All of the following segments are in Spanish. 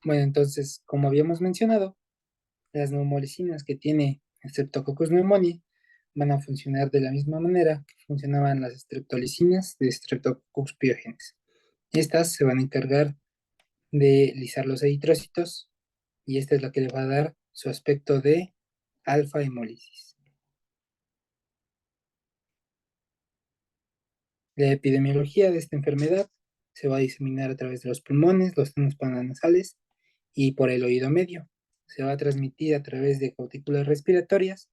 Bueno, entonces, como habíamos mencionado, las neumolicinas que tiene Streptococcus pneumoniae van a funcionar de la misma manera que funcionaban las streptolicinas de Streptococcus pyogenes. Estas se van a encargar de lisar los eritrocitos y esta es la que le va a dar su aspecto de alfa hemólisis. La epidemiología de esta enfermedad se va a diseminar a través de los pulmones, los senos paranasales y por el oído medio. Se va a transmitir a través de cutículas respiratorias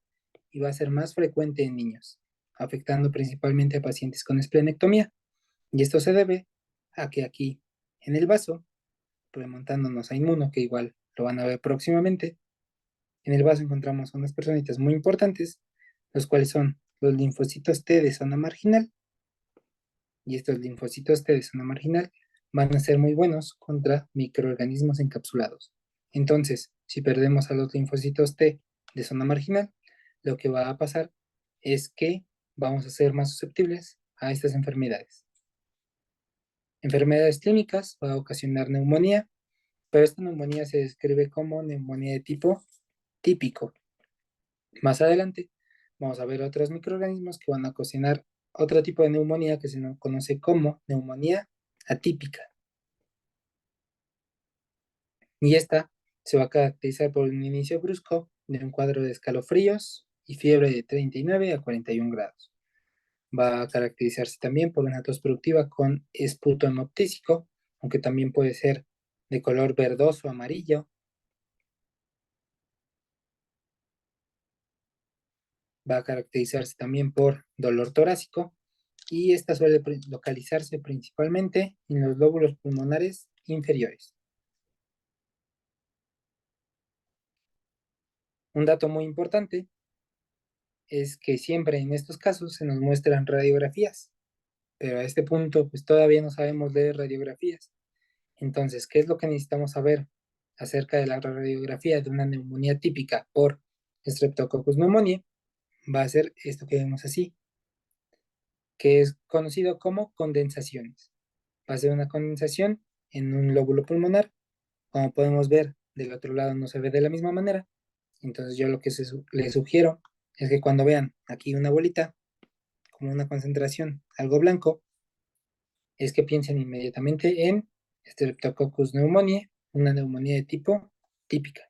y va a ser más frecuente en niños, afectando principalmente a pacientes con esplenectomía. Y esto se debe a que aquí en el vaso, remontándonos a Inmuno, que igual lo van a ver próximamente, en el vaso encontramos unas personitas muy importantes, los cuales son los linfocitos T de zona marginal, y estos linfocitos T de zona marginal van a ser muy buenos contra microorganismos encapsulados. Entonces, si perdemos a los linfocitos T de zona marginal, lo que va a pasar es que vamos a ser más susceptibles a estas enfermedades. Enfermedades clínicas va a ocasionar neumonía, pero esta neumonía se describe como neumonía de tipo típico. Más adelante vamos a ver otros microorganismos que van a ocasionar otro tipo de neumonía que se conoce como neumonía atípica. Y esta se va a caracterizar por un inicio brusco de un cuadro de escalofríos y fiebre de 39 a 41 grados. Va a caracterizarse también por una tos productiva con esputo hemoptísico, aunque también puede ser de color verdoso amarillo. Va a caracterizarse también por dolor torácico y esta suele localizarse principalmente en los lóbulos pulmonares inferiores. Un dato muy importante es que siempre en estos casos se nos muestran radiografías, pero a este punto pues todavía no sabemos leer radiografías. Entonces, ¿qué es lo que necesitamos saber acerca de la radiografía de una neumonía típica por Streptococcus pneumoniae? Va a ser esto que vemos así, que es conocido como condensaciones. Va a ser una condensación en un lóbulo pulmonar. Como podemos ver, del otro lado no se ve de la misma manera. Entonces yo lo que les sugiero es que cuando vean aquí una bolita, como una concentración, algo blanco, es que piensen inmediatamente en Streptococcus pneumoniae, una neumonía de tipo típica.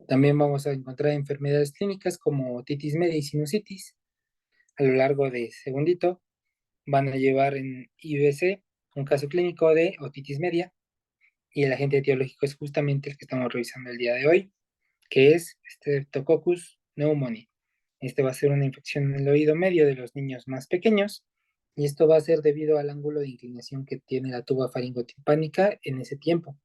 También vamos a encontrar enfermedades clínicas como otitis media y sinusitis. A lo largo de segundito van a llevar en IBC un caso clínico de otitis media y el agente etiológico es justamente el que estamos revisando el día de hoy, que es Streptococcus pneumoniae. Este va a ser una infección en el oído medio de los niños más pequeños y esto va a ser debido al ángulo de inclinación que tiene la tuba faringotimpánica en ese tiempo.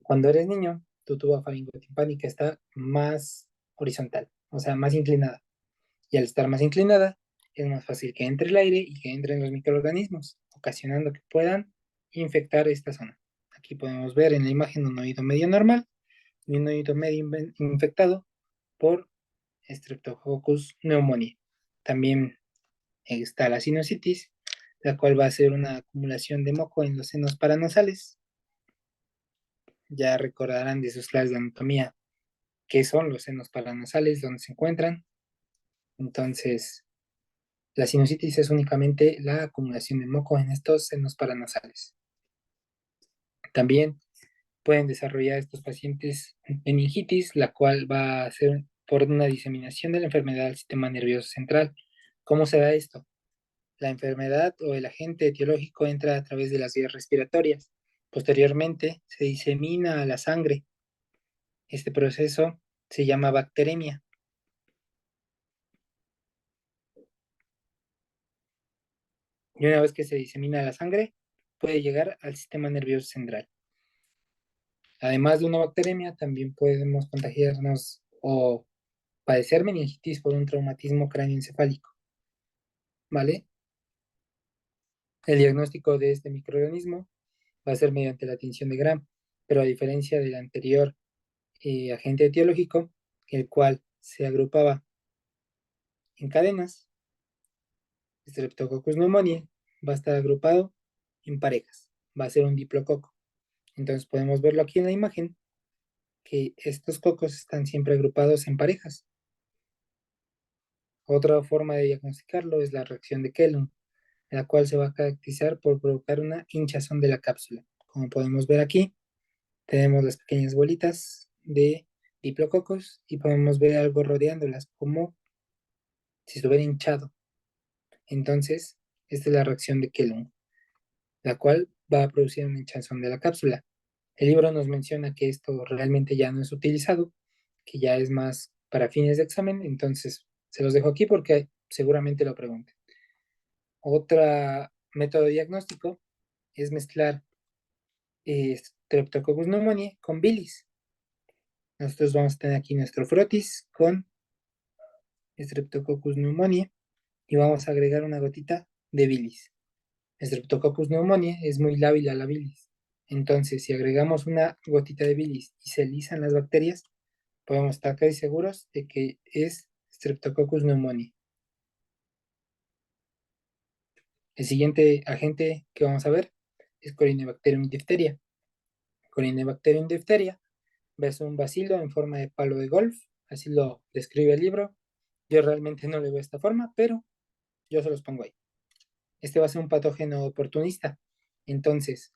Cuando eres niño, tu tuba faringotimpánica está más horizontal, o sea, más inclinada. Y al estar más inclinada, es más fácil que entre el aire y que entren los microorganismos, ocasionando que puedan infectar esta zona. Aquí podemos ver en la imagen un oído medio normal y un oído medio infectado por Streptococcus pneumoniae. También está la sinusitis, la cual va a ser una acumulación de moco en los senos paranasales. Ya recordarán de sus clases de anatomía qué son los senos paranasales, dónde se encuentran. Entonces, la sinusitis es únicamente la acumulación de moco en estos senos paranasales. También pueden desarrollar estos pacientes meningitis, la cual va a ser por una diseminación de la enfermedad del sistema nervioso central. ¿Cómo se da esto? La enfermedad o el agente etiológico entra a través de las vías respiratorias. Posteriormente se disemina a la sangre. Este proceso se llama bacteremia. Y una vez que se disemina a la sangre, puede llegar al sistema nervioso central. Además de una bacteremia, también podemos contagiarnos o padecer meningitis por un traumatismo cráneoencefálico, ¿vale? El diagnóstico de este microorganismo va a ser mediante la tinción de Gram, pero a diferencia del anterior agente etiológico, el cual se agrupaba en cadenas, Streptococcus pneumoniae va a estar agrupado en parejas, va a ser un diplococo. Entonces podemos verlo aquí en la imagen, que estos cocos están siempre agrupados en parejas. Otra forma de diagnosticarlo es la reacción de Kellogg, la cual se va a caracterizar por provocar una hinchazón de la cápsula. Como podemos ver aquí, tenemos las pequeñas bolitas de diplococos y podemos ver algo rodeándolas, como si estuviera hinchado. Entonces, esta es la reacción de Kellogg, la cual va a producir una hinchazón de la cápsula. El libro nos menciona que esto realmente ya no es utilizado, que ya es más para fines de examen, entonces se los dejo aquí porque seguramente lo pregunten. Otro método diagnóstico es mezclar Streptococcus pneumoniae con bilis. Nosotros vamos a tener aquí nuestro frotis con Streptococcus pneumoniae y vamos a agregar una gotita de bilis. Streptococcus pneumoniae es muy lábil a la bilis. Entonces, si agregamos una gotita de bilis y se lisan las bacterias, podemos estar casi seguros de que es Streptococcus pneumoniae. El siguiente agente que vamos a ver es Corynebacterium diphtheria. Corynebacterium diphtheria es un bacilo en forma de palo de golf, así lo describe el libro. Yo realmente no le veo esta forma, pero yo se los pongo ahí. Este va a ser un patógeno oportunista, entonces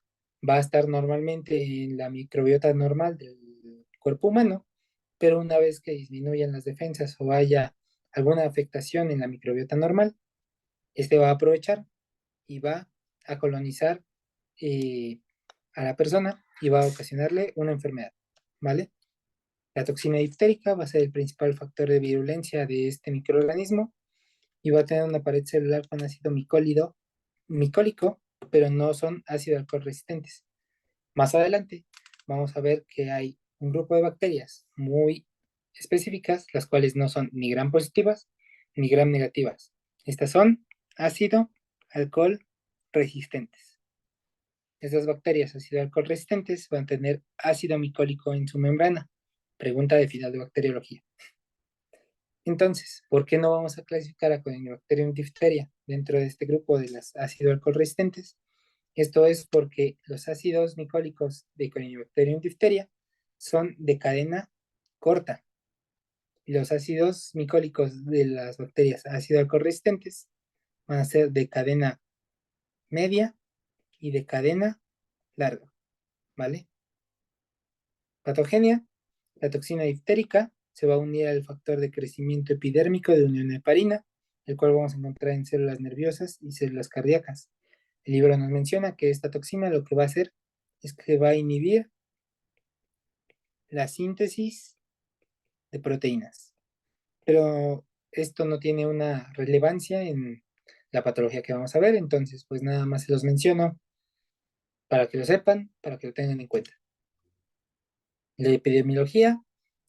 va a estar normalmente en la microbiota normal del cuerpo humano, pero una vez que disminuyan las defensas o haya alguna afectación en la microbiota normal, este va a aprovechar y va a colonizar eh, a la persona y va a ocasionarle una enfermedad, ¿vale? La toxina diftérica va a ser el principal factor de virulencia de este microorganismo y va a tener una pared celular con ácido micólico, pero no son ácido alcohol resistentes. Más adelante vamos a ver que hay un grupo de bacterias muy específicas, las cuales no son ni gram positivas ni gram negativas. Estas son ácido alcohol resistentes. Estas bacterias ácido alcohol resistentes van a tener ácido micólico en su membrana. Pregunta de final de bacteriología. Entonces, ¿por qué no vamos a clasificar a Corynebacterium diphtheria dentro de este grupo de las ácido alcohol resistentes? Esto es porque los ácidos micólicos de Corynebacterium diphtheria son de cadena corta y los ácidos micólicos de las bacterias ácido alcohol resistentes van a ser de cadena media y de cadena larga, ¿vale? Patogenia, la toxina diftérica se va a unir al factor de crecimiento epidérmico de unión heparina, el cual vamos a encontrar en células nerviosas y células cardíacas. El libro nos menciona que esta toxina lo que va a hacer es que va a inhibir la síntesis de proteínas. Pero esto no tiene una relevancia en la patología que vamos a ver, entonces pues nada más se los menciono para que lo sepan, para que lo tengan en cuenta. La epidemiología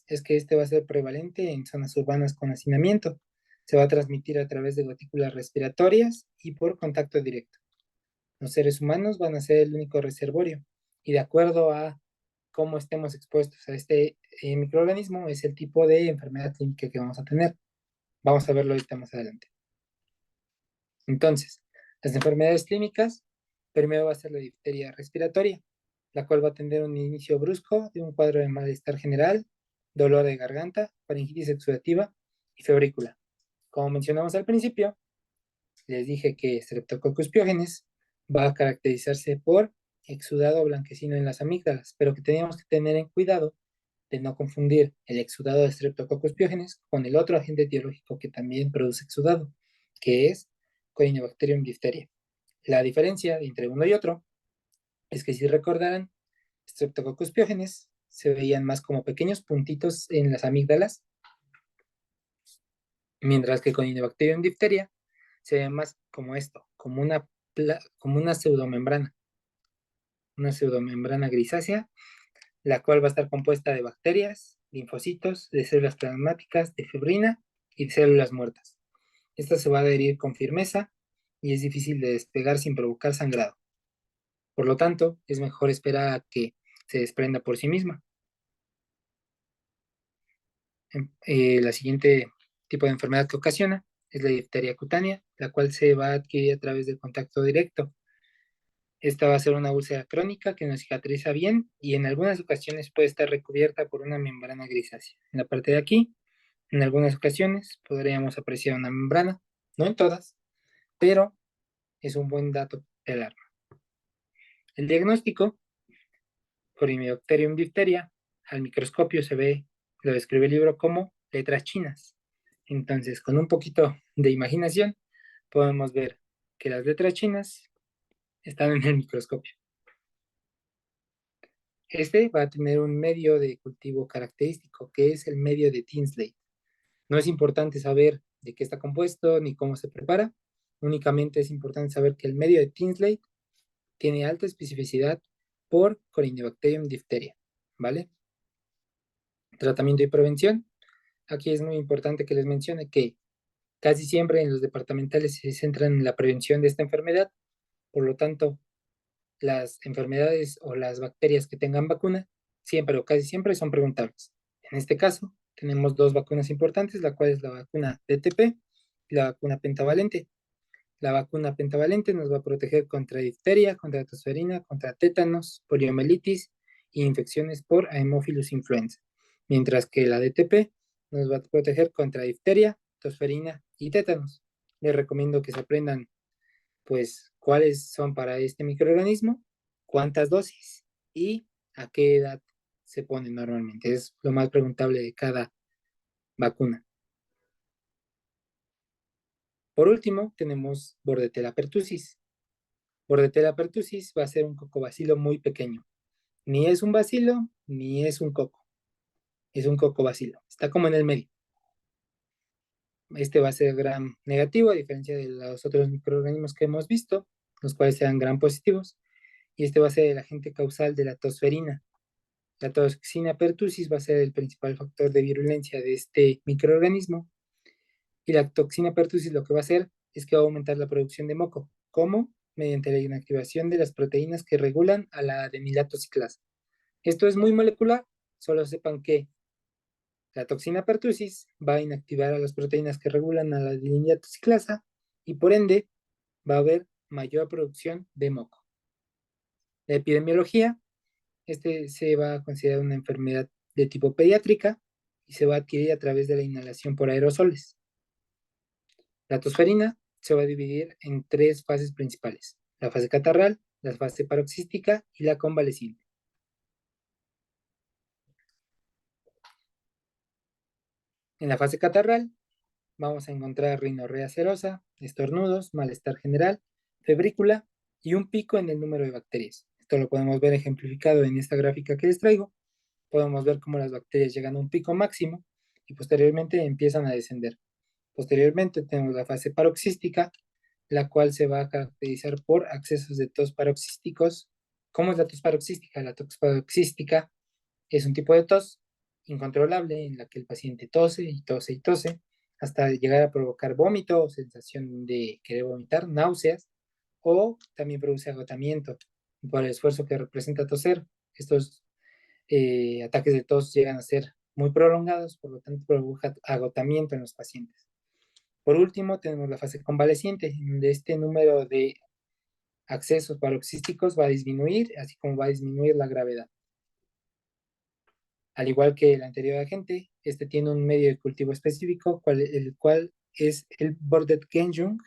es que este va a ser prevalente en zonas urbanas con hacinamiento. Se va a transmitir a través de gotículas respiratorias y por contacto directo. Los seres humanos van a ser el único reservorio y de acuerdo a cómo estemos expuestos a este microorganismo es el tipo de enfermedad clínica que vamos a tener. Vamos a verlo ahorita más adelante. Entonces, las enfermedades clínicas, primero va a ser la difteria respiratoria, la cual va a tener un inicio brusco de un cuadro de malestar general, dolor de garganta, faringitis exudativa y febrícula. Como mencionamos al principio, les dije que Streptococcus pyogenes va a caracterizarse por exudado blanquecino en las amígdalas, pero que teníamos que tener en cuidado de no confundir el exudado de Streptococcus pyogenes con el otro agente etiológico que también produce exudado, que es Corynebacterium diphtheria. La diferencia entre uno y otro es que si recordarán, Streptococcus pyogenes se veían más como pequeños puntitos en las amígdalas, mientras que Corynebacterium diphtheria se ve más como esto, como una pseudomembrana grisácea, la cual va a estar compuesta de bacterias, linfocitos, de células plasmáticas, de fibrina y de células muertas. Esta se va a adherir con firmeza y es difícil de despegar sin provocar sangrado. Por lo tanto, es mejor esperar a que se desprenda por sí misma. La siguiente tipo de enfermedad que ocasiona es la difteria cutánea, la cual se va a adquirir a través del contacto directo. Esta va a ser una úlcera crónica que no cicatriza bien y en algunas ocasiones puede estar recubierta por una membrana grisácea. En la parte de aquí, en algunas ocasiones podríamos apreciar una membrana, no en todas, pero es un buen dato de alarma. El diagnóstico por Corynebacterium difteria, al microscopio se ve, lo describe el libro como letras chinas. Entonces, con un poquito de imaginación, podemos ver que las letras chinas están en el microscopio. Este va a tener un medio de cultivo característico, que es el medio de Tinsley. No es importante saber de qué está compuesto ni cómo se prepara, únicamente es importante saber que el medio de Tinsley tiene alta especificidad por Corynebacterium difteria, ¿vale? Tratamiento y prevención. Aquí es muy importante que les mencione que casi siempre en los departamentales se centran en la prevención de esta enfermedad, por lo tanto, las enfermedades o las bacterias que tengan vacuna, siempre o casi siempre son preguntables. En este caso, tenemos dos vacunas importantes, la cual es la vacuna DTP y la vacuna pentavalente. La vacuna pentavalente nos va a proteger contra difteria, contra tosferina, contra tétanos, poliomielitis e infecciones por Haemophilus influenza, mientras que la DTP nos va a proteger contra difteria, tosferina y tétanos. Les recomiendo que se aprendan, pues, cuáles son para este microorganismo, cuántas dosis y a qué edad se ponen normalmente. Es lo más preguntable de cada vacuna. Por último, tenemos Bordetella pertussis. Bordetella pertussis va a ser un cocobacilo muy pequeño. Ni es un bacilo, ni es un coco. Es un cocobacilo. Está como en el medio. Este va a ser gram negativo, a diferencia de los otros microorganismos que hemos visto, los cuales sean gram positivos. Y este va a ser el agente causal de la tosferina. La toxina pertussis va a ser el principal factor de virulencia de este microorganismo. Y la toxina pertussis lo que va a hacer es que va a aumentar la producción de moco. ¿Cómo? Mediante la inactivación de las proteínas que regulan a la adenilato ciclasa. Esto es muy molecular, solo sepan que la toxina pertussis va a inactivar a las proteínas que regulan a la adenilato ciclasa y por ende va a haber mayor producción de moco. La epidemiología, este se va a considerar una enfermedad de tipo pediátrica y se va a adquirir a través de la inhalación por aerosoles. La tosferina se va a dividir en tres fases principales: la fase catarral, la fase paroxística y la convaleciente. En la fase catarral vamos a encontrar rinorrea serosa, estornudos, malestar general, febrícula y un pico en el número de bacterias. Esto lo podemos ver ejemplificado en esta gráfica que les traigo. Podemos ver cómo las bacterias llegan a un pico máximo y posteriormente empiezan a descender. Posteriormente tenemos la fase paroxística, la cual se va a caracterizar por accesos de tos paroxísticos. ¿Cómo es la tos paroxística? La tos paroxística es un tipo de tos incontrolable en la que el paciente tose y tose y tose hasta llegar a provocar vómito o sensación de querer vomitar, náuseas, o también produce agotamiento por el esfuerzo que representa toser. Estos ataques de tos llegan a ser muy prolongados, por lo tanto provoca agotamiento en los pacientes. Por último, tenemos la fase convaleciente, donde este número de accesos paroxísticos va a disminuir, así como va a disminuir la gravedad. Al igual que el anterior agente, este tiene un medio de cultivo específico, el cual es el Bordet Genjung,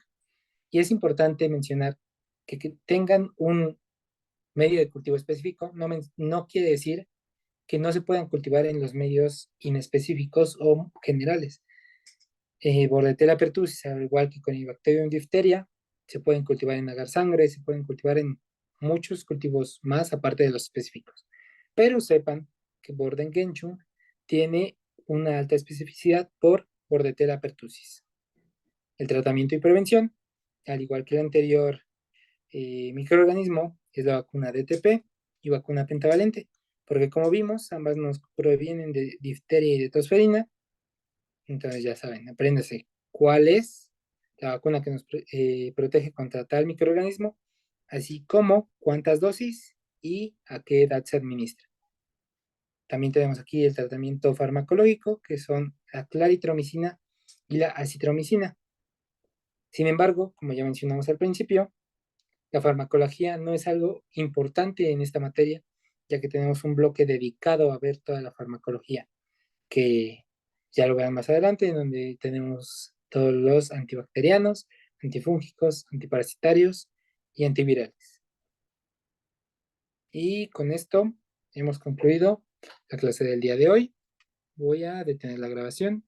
y es importante mencionar que tengan un medio de cultivo específico no quiere decir que no se puedan cultivar en los medios inespecíficos o generales. Bordetella pertussis, al igual que con el Bacterium difteria, se pueden cultivar en agar sangre, se pueden cultivar en muchos cultivos más aparte de los específicos. Pero sepan que Borden Genchung tiene una alta especificidad por Bordetella pertussis. El tratamiento y prevención, al igual que el anterior microorganismo, es la vacuna DTP y vacuna pentavalente, porque como vimos, ambas nos provienen de difteria y de tosferina. Entonces ya saben, apréndase cuál es la vacuna que nos protege contra tal microorganismo, así como cuántas dosis y a qué edad se administra. También tenemos aquí el tratamiento farmacológico, que son la claritromicina y la acitromicina. Sin embargo, como ya mencionamos al principio, La farmacología no es algo importante en esta materia, ya que tenemos un bloque dedicado a ver toda la farmacología, que ya lo verán más adelante, en donde tenemos todos los antibacterianos, antifúngicos, antiparasitarios y antivirales. Y con esto hemos concluido la clase del día de hoy. Voy a detener la grabación.